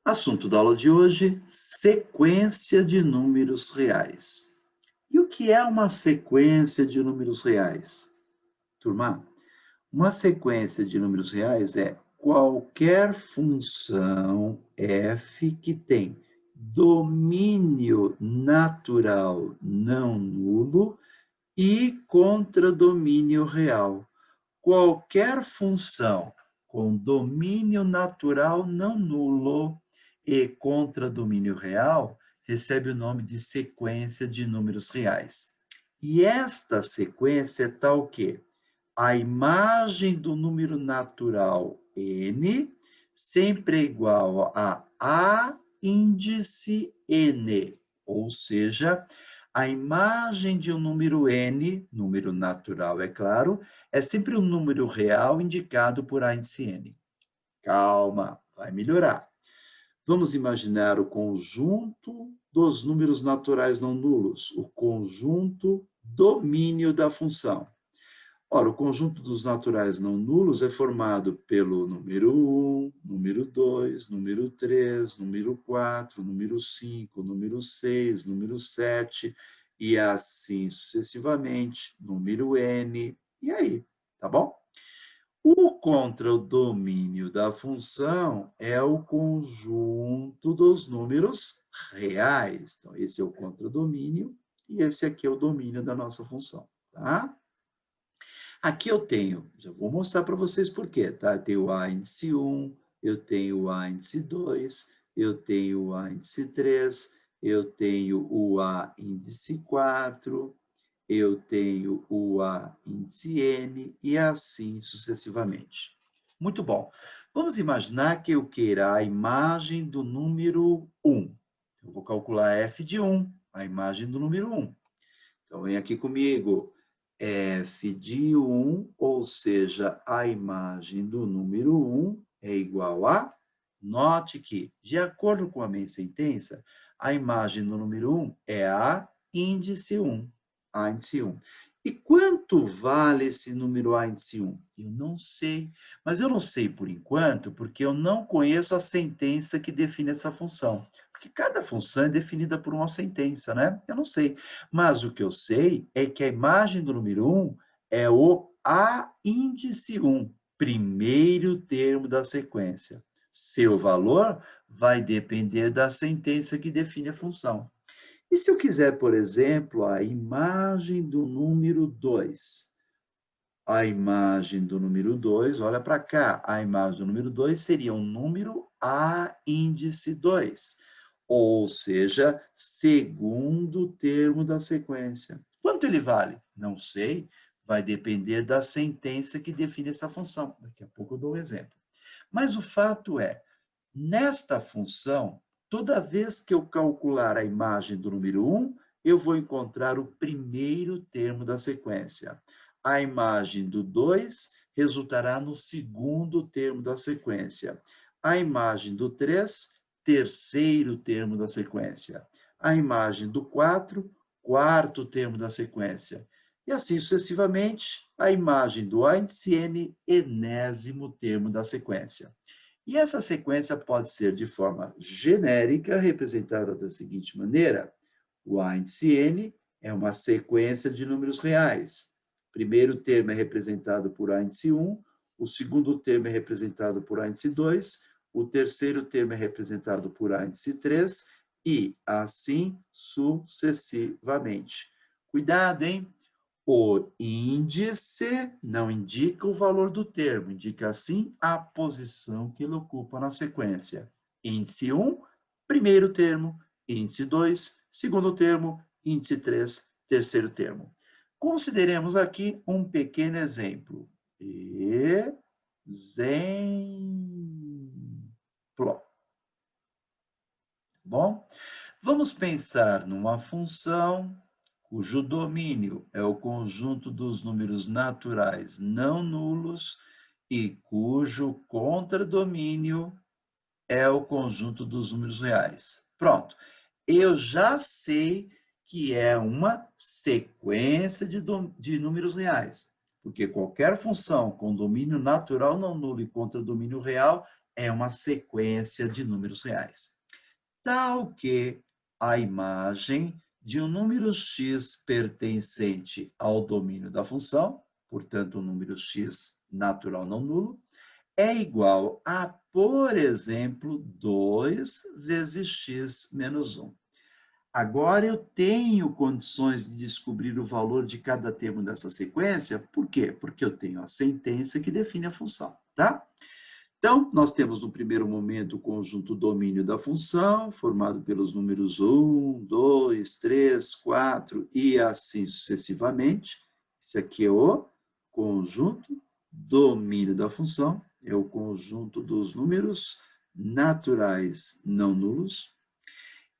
Assunto da aula de hoje: sequência de números reais. E o que é uma sequência de números reais? Turma, uma sequência de números reais é qualquer função f que tem domínio natural não nulo e contradomínio real. Qualquer função com domínio natural não nulo e contradomínio real recebe o nome de sequência de números reais. E esta sequência é tal que a imagem do número natural n sempre é igual a índice n, ou seja, a imagem de um número n, número natural, é claro, é sempre um número real indicado por a índice n. Calma, vai melhorar. Vamos imaginar o conjunto dos números naturais não nulos, o conjunto domínio da função. Ora, o conjunto dos naturais não nulos é formado pelo número 1, número 2, número 3, número 4, número 5, número 6, número 7, e assim sucessivamente, número n, e aí, tá bom? O contradomínio da função é o conjunto dos números reais. Então, esse é o contradomínio e esse aqui é o domínio da nossa função, tá? Aqui eu tenho, já vou mostrar para vocês por quê, tá? Eu tenho a índice 1, eu tenho a índice 2, eu tenho a índice 3, eu tenho o a índice 4, eu tenho o a índice n e assim sucessivamente. Muito bom. Vamos imaginar que eu queira a imagem do número 1. Eu vou calcular f de 1, a imagem do número 1. Então, vem aqui comigo. F de 1, ou seja, a imagem do número 1 é igual a... Note que, de acordo com a minha sentença, a imagem do número 1 é a índice 1. A índice 1. E quanto vale esse número a índice 1? Eu não sei. Mas eu não sei por enquanto, porque eu não conheço a sentença que define essa função. Porque cada função é definida por uma sentença, né? Eu não sei. Mas o que eu sei é que a imagem do número 1 é o a índice 1, primeiro termo da sequência. Seu valor vai depender da sentença que define a função. E se eu quiser, por exemplo, a imagem do número 2? A imagem do número 2, olha para cá, a imagem do número 2 seria um número a índice 2, ou seja, segundo termo da sequência. Quanto ele vale? Não sei, vai depender da sentença que define essa função. Daqui a pouco eu dou um exemplo. Mas o fato é, nesta função, toda vez que eu calcular a imagem do número 1, eu vou encontrar o primeiro termo da sequência. A imagem do 2 resultará no segundo termo da sequência. A imagem do 3, terceiro termo da sequência. A imagem do 4, quarto termo da sequência. E assim sucessivamente, a imagem do A índice n, enésimo termo da sequência. E essa sequência pode ser de forma genérica, representada da seguinte maneira: o A índice n é uma sequência de números reais. O primeiro termo é representado por A índice 1, o segundo termo é representado por A índice 2, o terceiro termo é representado por A índice 3 e assim sucessivamente. Cuidado, hein? O índice não indica o valor do termo, indica sim a posição que ele ocupa na sequência. Índice 1, primeiro termo. Índice 2, segundo termo. Índice 3, terceiro termo. Consideremos aqui um pequeno exemplo. Exemplo. Bom, vamos pensar numa função cujo domínio é o conjunto dos números naturais não nulos e cujo contradomínio é o conjunto dos números reais. Pronto. Eu já sei que é uma sequência de números reais, porque qualquer função com domínio natural não nulo e contradomínio real é uma sequência de números reais. Tal que a imagem de um número x pertencente ao domínio da função, portanto, um número x natural não nulo, é igual a, por exemplo, 2 vezes x menos 1. Agora eu tenho condições de descobrir o valor de cada termo dessa sequência. Por quê? Porque eu tenho a sentença que define a função, tá? Então, nós temos no primeiro momento o conjunto domínio da função, formado pelos números 1, 2, 3, 4 e assim sucessivamente. Esse aqui é o conjunto domínio da função, é o conjunto dos números naturais não nulos.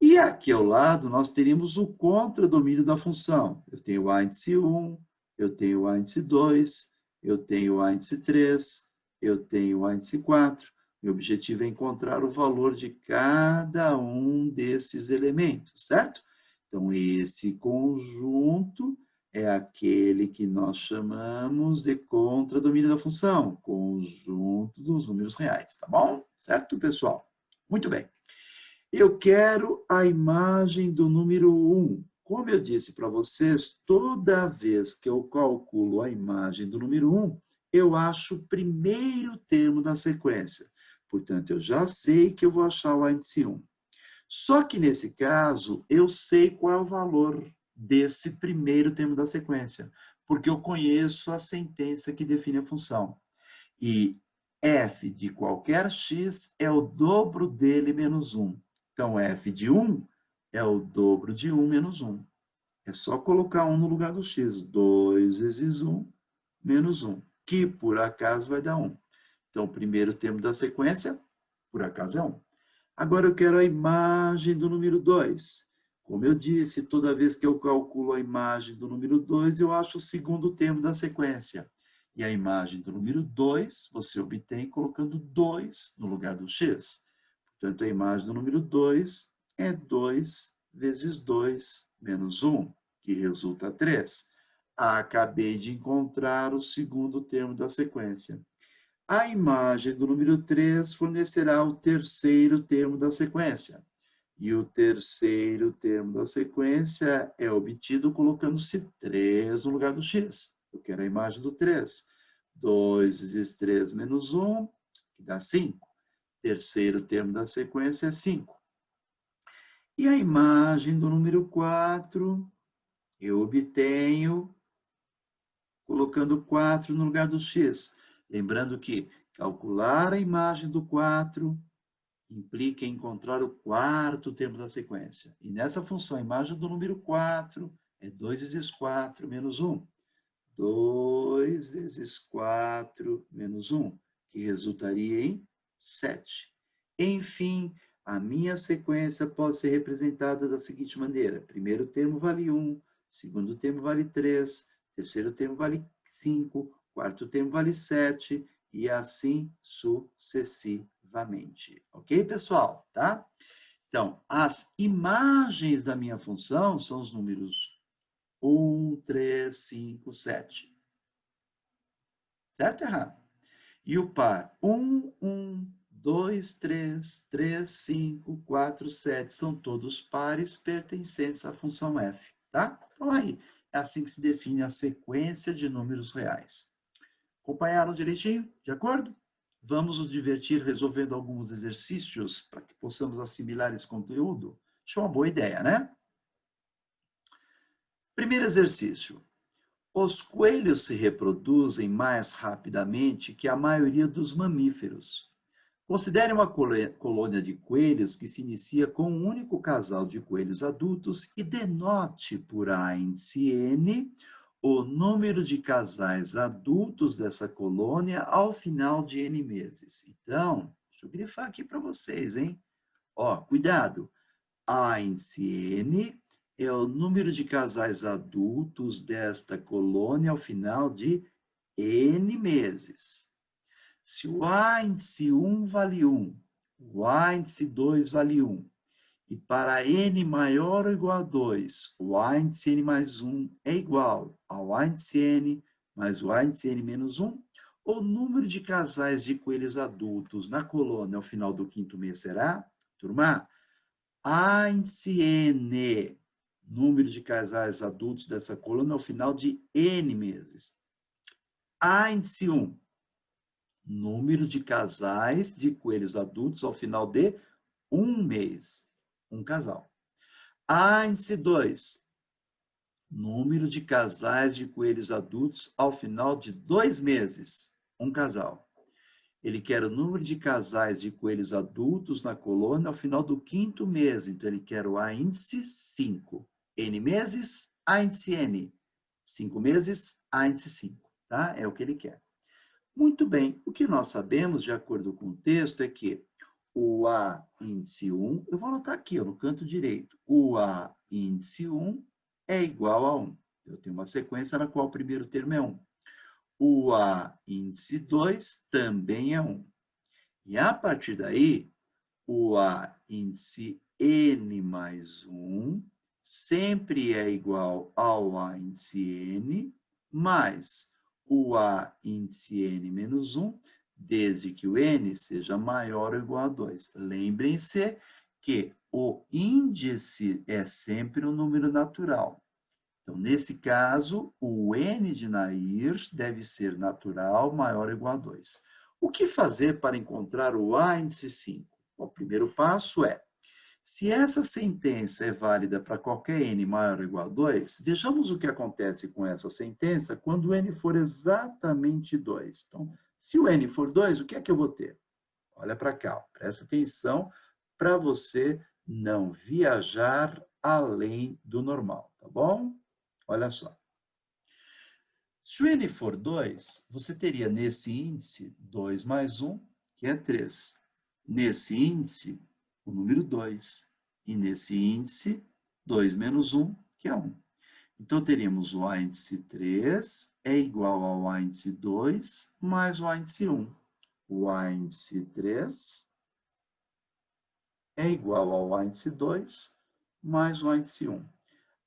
E aqui ao lado nós teríamos o contradomínio da função. Eu tenho o índice 1, eu tenho o índice 2, eu tenho o índice 3, eu tenho o índice 4. Meu objetivo é encontrar o valor de cada um desses elementos, certo? Então, esse conjunto é aquele que nós chamamos de contradomínio da função, conjunto dos números reais, tá bom? Certo, pessoal? Muito bem. Eu quero a imagem do número 1. Como eu disse para vocês, toda vez que eu calculo a imagem do número 1, eu acho o primeiro termo da sequência. Portanto, eu já sei que eu vou achar o índice 1. Só que, nesse caso, eu sei qual é o valor desse primeiro termo da sequência, porque eu conheço a sentença que define a função. E f de qualquer x é o dobro dele menos 1. Então, f de 1 é o dobro de 1 menos 1. É só colocar 1 no lugar do x. 2 vezes 1 menos 1, que por acaso vai dar 1. Então, o primeiro termo da sequência, por acaso, é 1. Agora eu quero a imagem do número 2. Como eu disse, toda vez que eu calculo a imagem do número 2, eu acho o segundo termo da sequência. E a imagem do número 2 você obtém colocando 2 no lugar do x. Portanto, a imagem do número 2 é 2 vezes 2 menos 1, que resulta 3. Acabei de encontrar o segundo termo da sequência. A imagem do número 3 fornecerá o terceiro termo da sequência. E o terceiro termo da sequência é obtido colocando-se 3 no lugar do x. Eu quero a imagem do 3. 2 vezes 3 menos 1, que dá 5. Terceiro termo da sequência é 5. E a imagem do número 4, eu obtenho colocando 4 no lugar do x. Lembrando que calcular a imagem do 4 implica em encontrar o quarto termo da sequência. E nessa função, a imagem do número 4 é 2 vezes 4 menos 1. 2 vezes 4 menos 1, que resultaria em 7. Enfim, a minha sequência pode ser representada da seguinte maneira. Primeiro termo vale 1, segundo termo vale 3, terceiro termo vale 5, quarto termo vale 7, e assim sucessivamente. Ok, pessoal? Tá? Então, as imagens da minha função são os números 1, 3, 5, 7. Certo ou errado? E o par 1, 1, 2, 3, 3, 5, 4, 7 são todos pares pertencentes à função f. Tá? Então, aí, é assim que se define a sequência de números reais. Acompanharam direitinho? De acordo? Vamos nos divertir resolvendo alguns exercícios para que possamos assimilar esse conteúdo? Acho uma boa ideia, né? Primeiro exercício. Os coelhos se reproduzem mais rapidamente que a maioria dos mamíferos. Considere uma colônia de coelhos que se inicia com um único casal de coelhos adultos e denote por A índice N o número de casais adultos dessa colônia ao final de N meses. Então, deixa eu grifar aqui para vocês, hein? Ó, cuidado. A índice N é o número de casais adultos desta colônia ao final de N meses. Se o A índice 1 vale 1, o A índice 2 vale 1, e para N maior ou igual a 2, o A índice N mais 1 é igual ao A índice N mais o A índice N menos 1, O número de casais de coelhos adultos na colônia ao final do 5º mês será, turma, N, número de casais adultos dessa colônia ao final de N meses. N1, número de casais de coelhos adultos ao final de 1 mês, um casal. N2, número de casais de coelhos adultos ao final de 2 meses, um casal. Ele quer o número de casais de coelhos adultos na colônia ao final do 5º mês. Então, ele quer o A índice 5. N meses, A índice N. 5 meses, A índice 5. Tá? É o que ele quer. Muito bem. O que nós sabemos, de acordo com o texto, é que o A índice 1, eu vou anotar aqui, ó, no canto direito. O A índice 1 é igual a 1. Eu tenho uma sequência na qual o primeiro termo é 1. O A índice 2 também é 1. E a partir daí, o A índice N mais 1 sempre é igual ao A índice N mais o A índice N menos 1, desde que o N seja maior ou igual a 2. Lembrem-se que o índice é sempre um número natural. Então, nesse caso, o N de Nair deve ser natural maior ou igual a 2. O que fazer para encontrar o A índice 5? O primeiro passo é, se essa sentença é válida para qualquer N maior ou igual a 2, vejamos o que acontece com essa sentença quando o N for exatamente 2. Então, se o N for 2, o que é que eu vou ter? Olha para cá, presta atenção para você não viajar além do normal, tá bom? Olha só. Se o N for 2, você teria nesse índice 2 mais 1, que é 3. Nesse índice, o número 2. E nesse índice, 2 menos 1, que é 1. Então, teríamos o A índice 3 é igual ao A índice 2 mais o A índice 1. O A índice 3 é igual ao A índice 2 mais o A índice 1.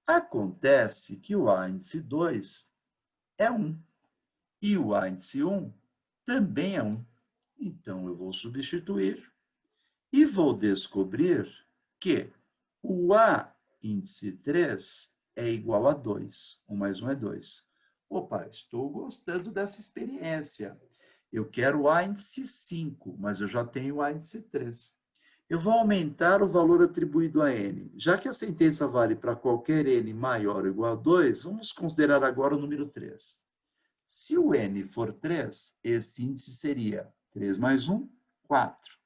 Acontece que o A índice 2 é 1 e o A índice 1 também é 1. Então, eu vou substituir e vou descobrir que o A índice 3 é igual a 2. 1 mais 1 é 2. Opa, estou gostando dessa experiência. Eu quero o A índice 5, mas eu já tenho o A índice 3. Eu vou aumentar o valor atribuído a n. Já que a sentença vale para qualquer n maior ou igual a 2, vamos considerar agora o número 3. Se o n for 3, esse índice seria 3 mais 1, 4.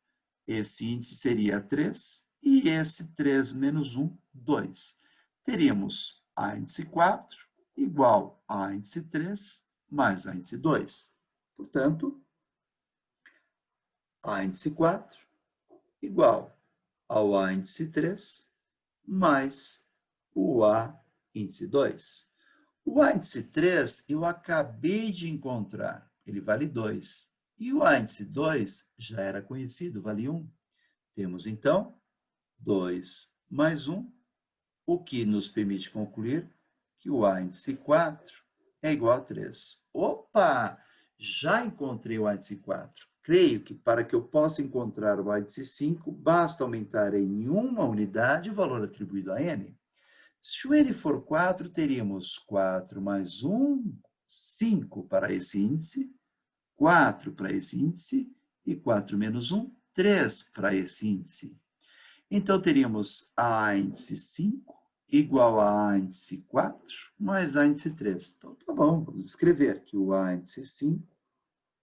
Esse índice seria 3 e esse 3 menos 1, 2. Teríamos A índice 4 igual a A índice 3 mais A índice 2. Portanto, A índice 4 igual ao A índice 3 mais o A índice 2. O A índice 3 eu acabei de encontrar, ele vale 2. E o A índice 2 já era conhecido, vale 1. Temos, então, 2 mais 1, o que nos permite concluir que o A índice 4 é igual a 3. Opa! Já encontrei o A índice 4. Creio que para que eu possa encontrar o A índice 5, basta aumentar em uma unidade o valor atribuído a n. Se o n for 4, teríamos 4 mais 1, 5 para esse índice, 4 para esse índice e 4 menos 1, 3 para esse índice. Então, teríamos A índice 5 igual a A índice 4 mais A índice 3. Então, tá bom, vamos escrever que o A índice 5,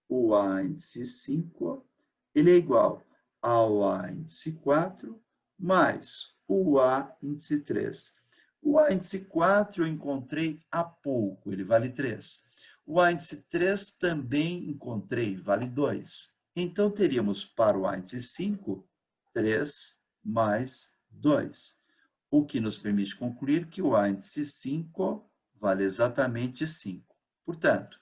o A índice 5, ele é igual ao A índice 4 mais o A índice 3. O A índice 4 eu encontrei há pouco, ele vale 3. O A índice 3 também encontrei, vale 2. Então, teríamos para o A índice 5, 3 mais 2, o que nos permite concluir que o A índice 5 vale exatamente 5. Portanto,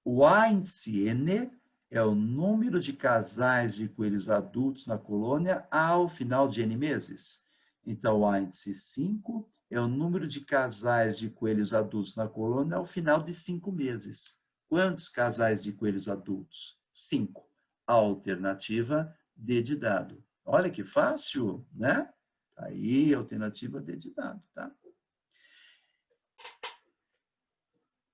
o A índice N é o número de casais de coelhos adultos na colônia ao final de N meses. Então, o A índice 5 é o número de casais de coelhos adultos na colônia ao final de 5 meses. quantos casais de coelhos adultos? 5. Alternativa D de dado. Olha que fácil, né? Aí, alternativa D de dado, tá?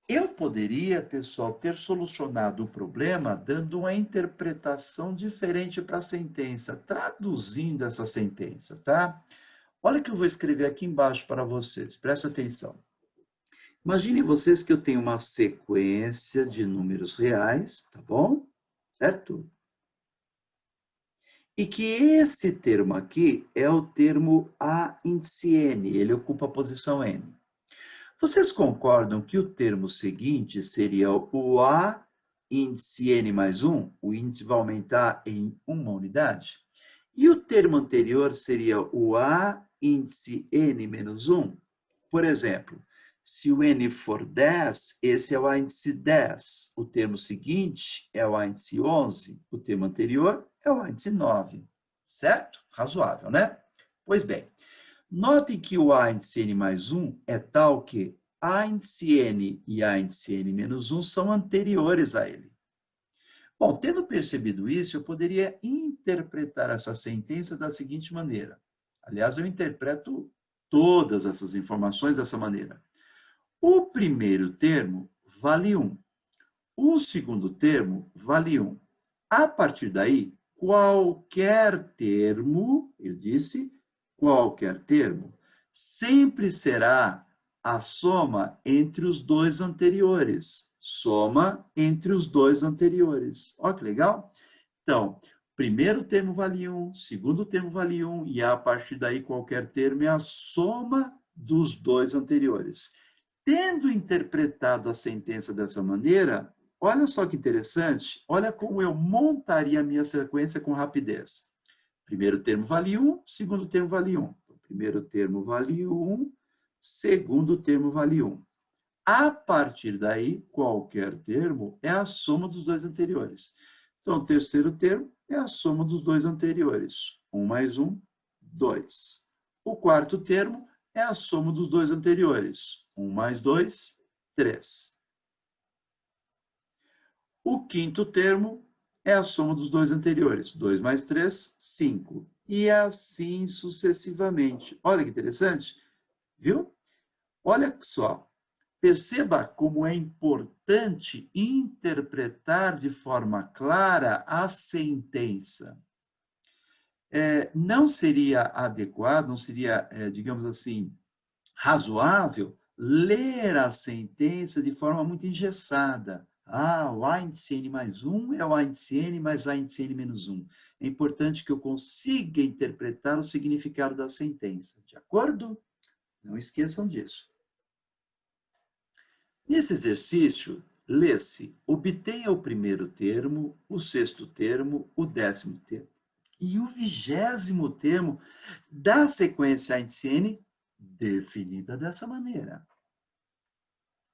Eu poderia, pessoal, ter solucionado o problema dando uma interpretação diferente para a sentença, traduzindo essa sentença, tá? Olha o que eu vou escrever aqui embaixo para vocês, preste atenção. Imaginem vocês que eu tenho uma sequência de números reais, tá bom? Certo? E que esse termo aqui é o termo A índice N, ele ocupa a posição N. Vocês concordam que o termo seguinte seria o A índice N mais 1? O índice vai aumentar em uma unidade? E o termo anterior seria o A índice N menos 1? Por exemplo, se o N for 10, esse é o A índice 10. O termo seguinte é o A índice 11. O termo anterior é o A índice 9. Certo? Razoável, né? Pois bem, notem que o A índice N mais 1 é tal que A índice N e A índice N menos 1 são anteriores a ele. Bom, tendo percebido isso, eu poderia interpretar essa sentença da seguinte maneira. Aliás, eu interpreto todas essas informações dessa maneira. O primeiro termo vale 1. O segundo termo vale 1. A partir daí, qualquer termo, eu disse, qualquer termo, sempre será a soma entre os dois anteriores. Soma entre os dois anteriores. Olha que legal. Então, primeiro termo vale 1, segundo termo vale 1, e a partir daí qualquer termo é a soma dos dois anteriores. Tendo interpretado a sentença dessa maneira, olha só que interessante, olha como eu montaria a minha sequência com rapidez. Primeiro termo vale 1, segundo termo vale 1. Primeiro termo vale 1, segundo termo vale 1. A partir daí, qualquer termo é a soma dos dois anteriores. Então, o terceiro termo é a soma dos dois anteriores. 1 mais 1, 2. O quarto termo é a soma dos dois anteriores. 1 mais 2, 3. O quinto termo é a soma dos dois anteriores. 2 mais 3, 5. E assim sucessivamente. Olha que interessante, viu? Olha só, perceba como é importante interpretar de forma clara a sentença. Não seria adequado, não seria, digamos assim, razoável ler a sentença de forma muito engessada. Ah, o A índice N mais 1 é o A índice N mais A índice N menos 1. É importante que eu consiga interpretar o significado da sentença. De acordo? Não esqueçam disso. Nesse exercício, lê-se: obtenha o primeiro termo, o sexto termo, o 10º termo. E o 20º termo da sequência índice N, definida dessa maneira.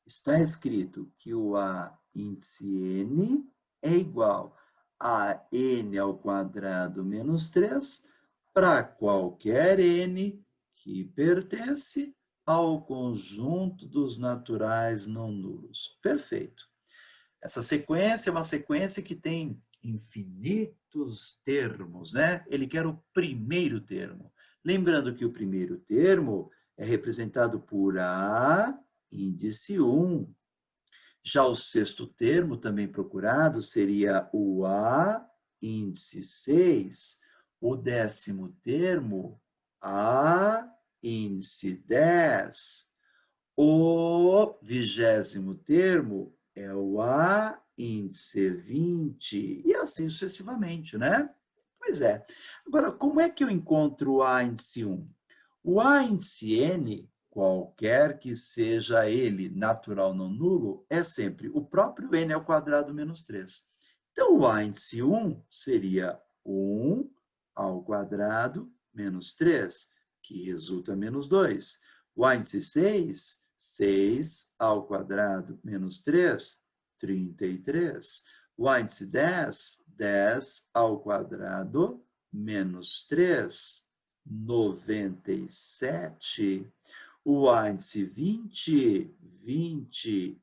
Está escrito que o A índice N é igual a N ao quadrado menos 3 para qualquer N que pertence ao conjunto dos naturais não nulos. Perfeito. Essa sequência é uma sequência que tem infinitos termos, né? Ele quer o primeiro termo. Lembrando que o primeiro termo é representado por A índice 1. Já o sexto termo, também procurado, seria o A índice 6. O 10º termo, A índice 10. O 20º termo é o A índice 20, e assim sucessivamente, né? Pois é. Agora, como é que eu encontro o A índice 1? O A índice N, qualquer que seja ele, natural não nulo, é sempre o próprio N ao quadrado menos 3. Então, o A índice 1 seria 1 ao quadrado menos 3, que resulta menos 2. O A índice 6, 6 ao quadrado menos 3, 33. O A índice 10, 10 ao quadrado menos 3, 97. O índice 20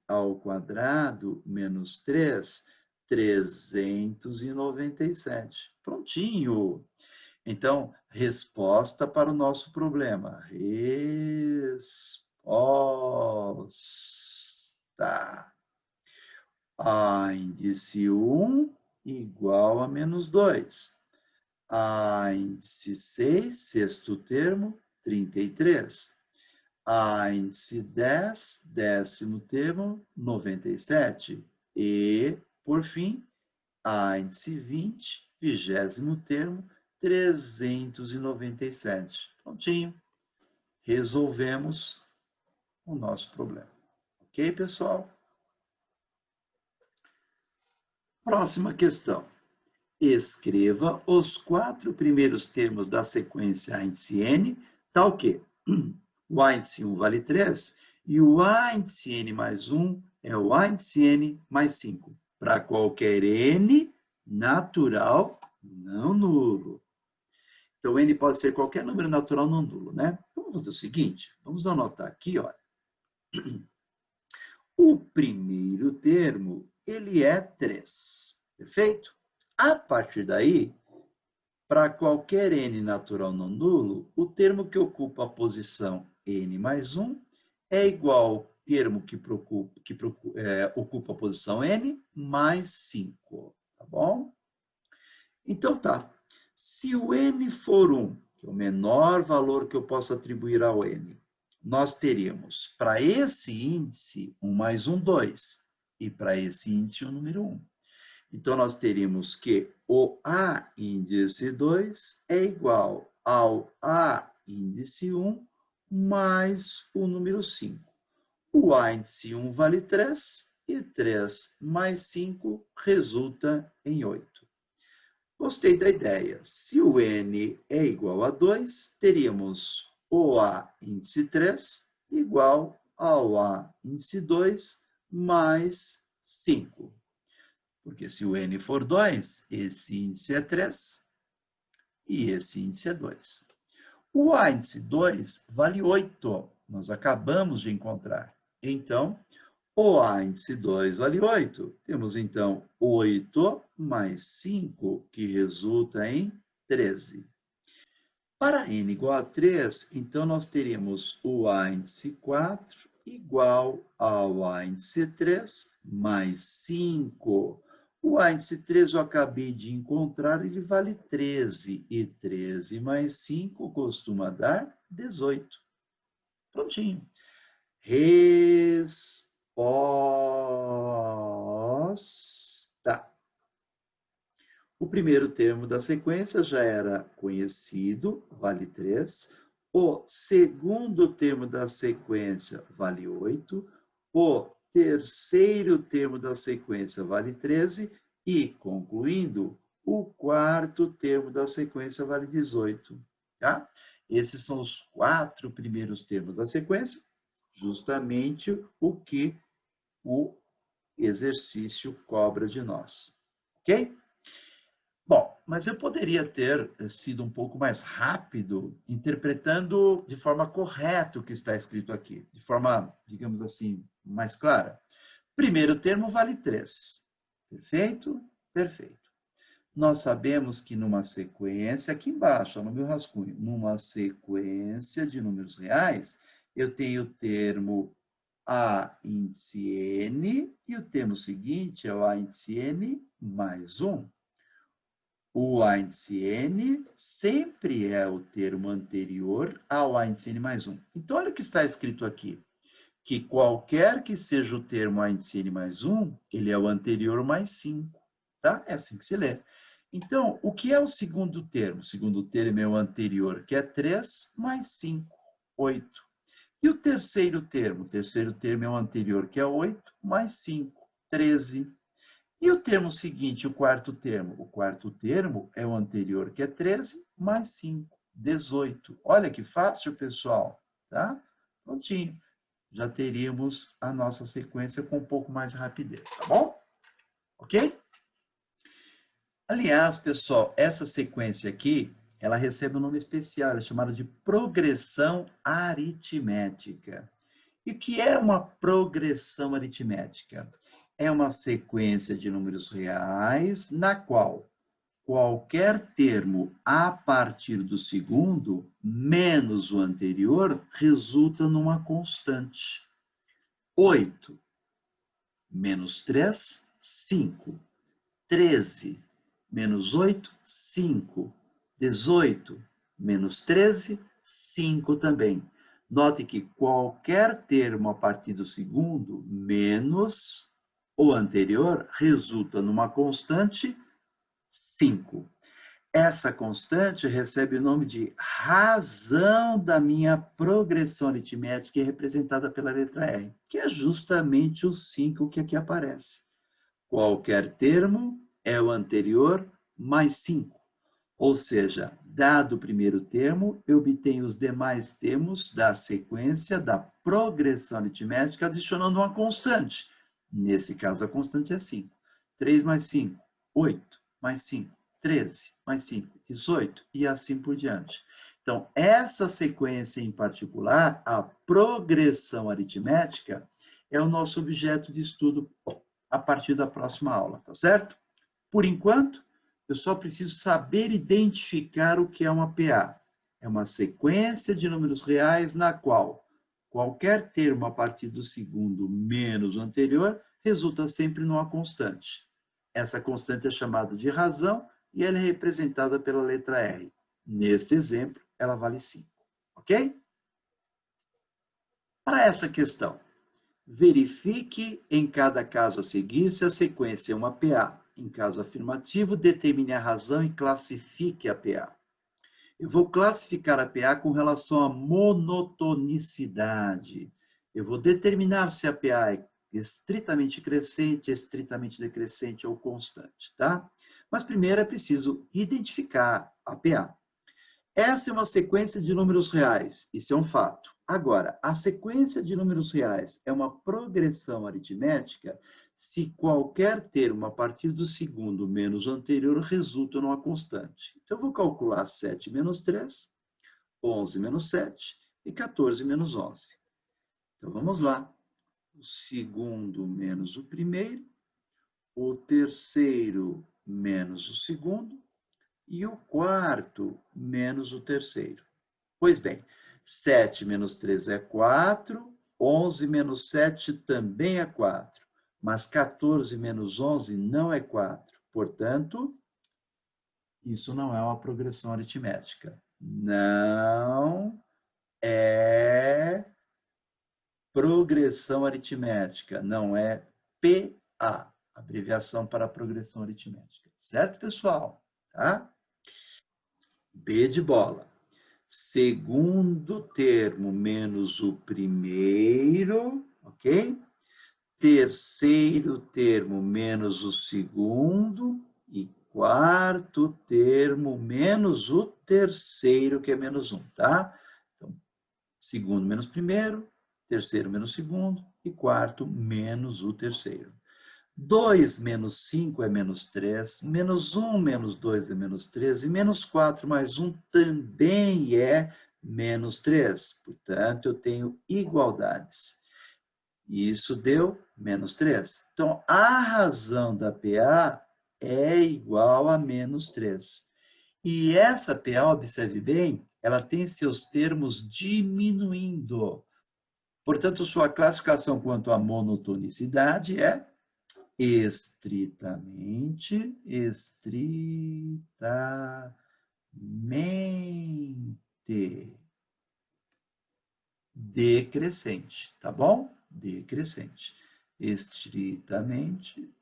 ao quadrado menos 3, 397. Prontinho. Então, resposta para o nosso problema. Resposta. A índice 1 igual a menos 2. A índice 6, sexto termo, 33. A índice 10, décimo termo, 97. E, por fim, a índice 20, vigésimo termo, 397. Prontinho. Resolvemos o nosso problema. Ok, pessoal? Próxima questão. Escreva os 4 primeiros termos da sequência índice n, tal que o índice 1 vale 3 e o índice n mais 1 é o índice n mais 5, para qualquer n natural não nulo. Então, n pode ser qualquer número natural não nulo, né? Vamos fazer o seguinte, vamos anotar aqui, olha. O primeiro termo, ele é 3, perfeito? A partir daí, para qualquer n natural não nulo, o termo que ocupa a posição n mais 1 é igual ao termo que ocupa a posição n mais 5, tá bom? Então tá, se o n for 1, que é o menor valor que eu posso atribuir ao n, nós teríamos para esse índice 1 mais 1, 2, e para esse índice o número 1. Então, nós teríamos que o A índice 2 é igual ao A índice 1 mais o número 5. O A índice 1 vale 3 e 3 mais 5 resulta em 8. Gostei da ideia. Se o N é igual a 2, teríamos o A índice 3 igual ao A índice 2 mais 5. Porque se o n for 2, esse índice é 3 e esse índice é 2. O A índice 2 vale 8, nós acabamos de encontrar. Então, o A índice 2 vale 8. Temos, então, 8 mais 5, que resulta em 13. Para n igual a 3, então, nós teríamos o A índice 4 igual ao A índice 3 mais 5. O A índice 3 eu acabei de encontrar, ele vale 13. E 13 mais 5 costuma dar 18. Prontinho. Resposta. O primeiro termo da sequência já era conhecido, vale 3. O segundo termo da sequência vale 8. O terceiro termo da sequência vale 13. E, concluindo, o quarto termo da sequência vale 18. Tá? Esses são os 4 primeiros termos da sequência, justamente o que o exercício cobra de nós. Ok? Bom, mas eu poderia ter sido um pouco mais rápido, interpretando de forma correta o que está escrito aqui, de forma, digamos assim, mais clara. Primeiro termo vale 3. Perfeito? Perfeito. Nós sabemos que numa sequência, aqui embaixo, no meu rascunho, numa sequência de números reais, eu tenho o termo A índice n e o termo seguinte é o A índice n mais 1. O A índice n sempre é o termo anterior ao A índice n mais 1. Então, olha o que está escrito aqui, que qualquer que seja o termo A índice n mais 1, ele é o anterior mais 5, tá? É assim que se lê. Então, o que é o segundo termo? O segundo termo é o anterior, que é 3 mais 5, 8. E o terceiro termo? O terceiro termo é o anterior, que é 8, mais 5, 13. E o termo seguinte, o quarto termo? O quarto termo é o anterior, que é 13, mais 5, 18. Olha que fácil, pessoal, tá? Prontinho. Já teríamos a nossa sequência com um pouco mais de rapidez, tá bom? Ok? Aliás, pessoal, essa sequência aqui, ela recebe um nome especial, é chamada de progressão aritmética. E o que é uma progressão aritmética? É uma sequência de números reais na qual qualquer termo a partir do segundo, menos o anterior, resulta numa constante. 8 menos 3, 5. 13 menos 8, 5. 18 menos 13, 5 também. Note que qualquer termo a partir do segundo, menos o anterior, resulta numa constante 5. Essa constante recebe o nome de razão da minha progressão aritmética, que é representada pela letra R, que é justamente o 5 que aqui aparece. Qualquer termo é o anterior mais 5. Ou seja, dado o primeiro termo, eu obtenho os demais termos da sequência da progressão aritmética adicionando uma constante. Nesse caso, a constante é 5. 3 mais 5, 8 mais 5, 13 mais 5, 18 e assim por diante. Então, essa sequência em particular, a progressão aritmética, é o nosso objeto de estudo a partir da próxima aula, tá certo? Por enquanto, eu só preciso saber identificar o que é uma PA. É uma sequência de números reais na qual qualquer termo a partir do segundo menos o anterior resulta sempre numa constante. Essa constante é chamada de razão e ela é representada pela letra R. Neste exemplo, ela vale 5. Ok? Para essa questão, verifique em cada caso a seguir se a sequência é uma PA. Em caso afirmativo, determine a razão e classifique a PA. Eu vou classificar a PA com relação à monotonicidade. Eu vou determinar se a PA é estritamente crescente, estritamente decrescente ou constante, tá? Mas primeiro é preciso identificar a PA. Essa é uma sequência de números reais, isso é um fato. Agora, a sequência de números reais é uma progressão aritmética se qualquer termo a partir do segundo menos o anterior resulta numa constante. Então, eu vou calcular 7 menos 3, 11 menos 7 e 14 menos 11. Então, vamos lá. O segundo menos o primeiro, o terceiro menos o segundo, e o quarto menos o terceiro. Pois bem, 7 menos 3 é 4, 11 menos 7 também é 4, mas 14 menos 11 não é 4. Portanto, isso não é uma progressão aritmética. Não é progressão aritmética, não é PA, abreviação para progressão aritmética. Certo, pessoal? Tá? B de bola. Segundo termo menos o primeiro, ok? Terceiro termo menos o segundo e quarto termo menos o terceiro, que é menos um, tá? Então, segundo menos primeiro, terceiro menos segundo e quarto menos o terceiro. 2 menos 5 é menos 3, menos 1 menos 2 é menos 3, e menos 4 mais 1 também é menos 3. Portanto, eu tenho igualdades. E isso deu menos 3. Então, a razão da PA é igual a menos 3. E essa PA, observe bem, ela tem seus termos diminuindo. Portanto, sua classificação quanto à monotonicidade é estritamente decrescente, tá bom? Decrescente. Estritamente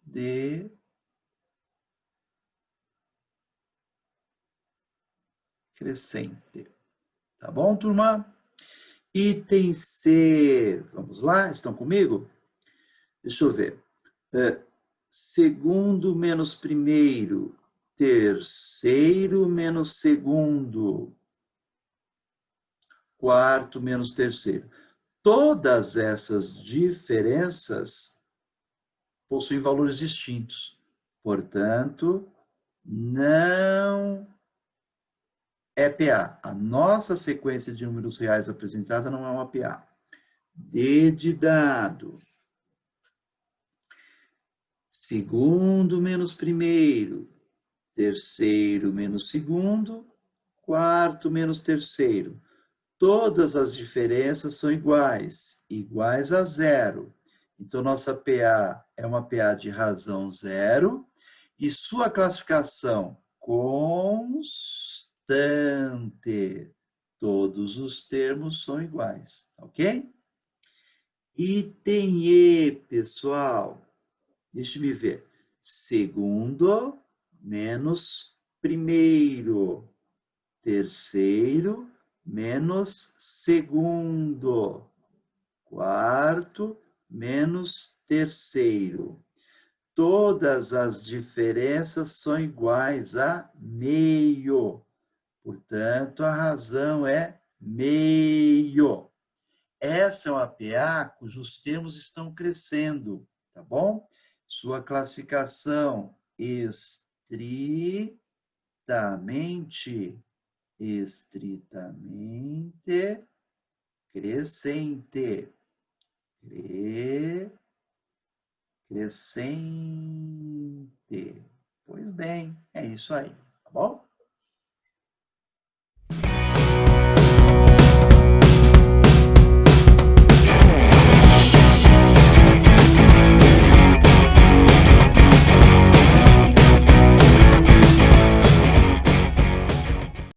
decrescente. Tá bom, turma? Item C. Vamos lá? Estão comigo? Deixa eu ver. Segundo menos primeiro, terceiro menos segundo, quarto menos terceiro. Todas essas diferenças possuem valores distintos. Portanto, não é PA. A nossa sequência de números reais apresentada não é uma PA. D de dado. Segundo menos primeiro. Terceiro menos segundo. Quarto menos terceiro. Todas as diferenças são iguais, iguais a zero. Então, nossa PA é uma PA de razão zero e sua classificação constante. Todos os termos são iguais, ok? Item E, pessoal. Deixa eu ver. Segundo menos primeiro. Terceiro menos segundo. Quarto menos terceiro. Todas as diferenças são iguais a meio. Portanto, a razão é meio. Essa é uma PA cujos termos estão crescendo, tá bom? Sua classificação estritamente crescente. Crescente. Pois bem, é isso aí, tá bom?